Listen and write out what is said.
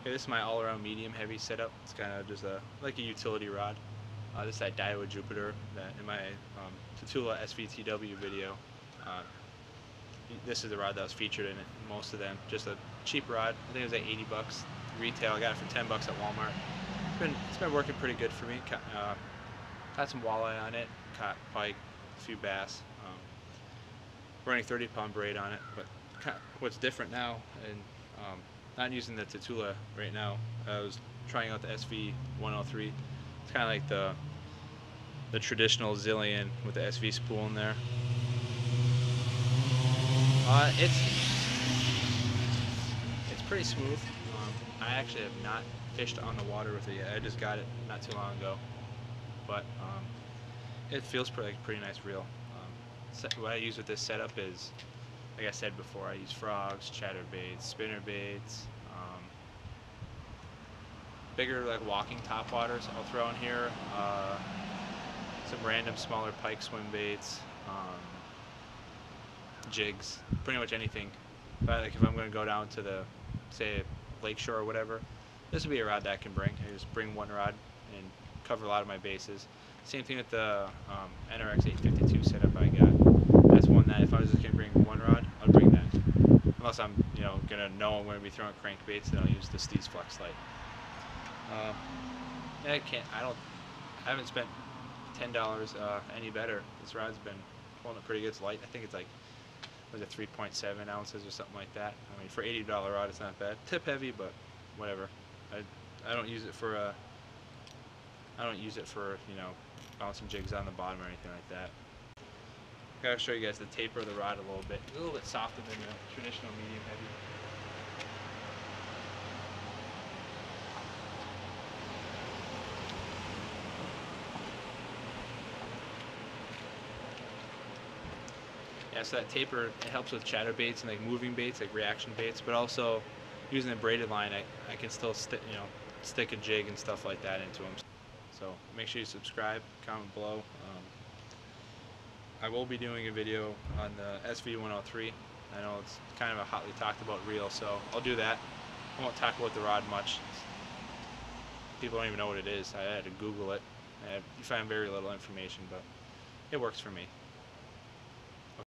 Okay, this is my all-around medium heavy setup. It's kind of just like a utility rod. This is that Daiwa Jupiter that in my Tatula SVTW video. Uh, this is the rod that was featured in it. Most of them, just a cheap rod. I think it was like 80 bucks retail. I got it for 10 bucks at Walmart. It's been working pretty good for me. Caught some walleye on it. Caught pike, a few bass. Running 30-pound braid on it. But what's different now, and not using the Tatula right now. I was trying out the SV103. It's kind of like the traditional Zillion with the SV spool in there. It's pretty smooth. I actually have not fished on the water with it yet. I just got it not too long ago, but it feels pretty nice reel. What I use with this setup is, like I said before, I use frogs, chatterbaits, spinnerbaits, bigger like walking topwaters I'll throw in here, some random smaller pike swim baits, jigs, pretty much anything. But if I'm going to go down to the, say, lakeshore or whatever, this would be a rod that I can bring. I just bring one rod and cover a lot of my bases. Same thing with the NRX 852 setup I got. That's one that if I was just going to bring one rod, I'd bring that. Unless I'm, going to know I'm going to be throwing crankbaits, then I'll use the Steez Flex Light. I haven't spent $10 any better. This rod's been pulling it pretty good. It's light. I think it's like, was it 3.7 ounces or something like that. I mean, for $80 rod, it's not bad. Tip heavy, but whatever. I don't use it for bouncing jigs on the bottom or anything like that. I gotta show you guys the taper of the rod a little bit softer than the traditional medium heavy. Yeah, so that taper, it helps with chatterbaits and like moving baits, like reaction baits, but also using the braided line, I can still stick a jig and stuff like that into them. So make sure you subscribe, comment below. I will be doing a video on the SV103. I know it's kind of a hotly talked about reel, so I'll do that. I won't talk about the rod much. People don't even know what it is. I had to Google it. You find very little information, but it works for me.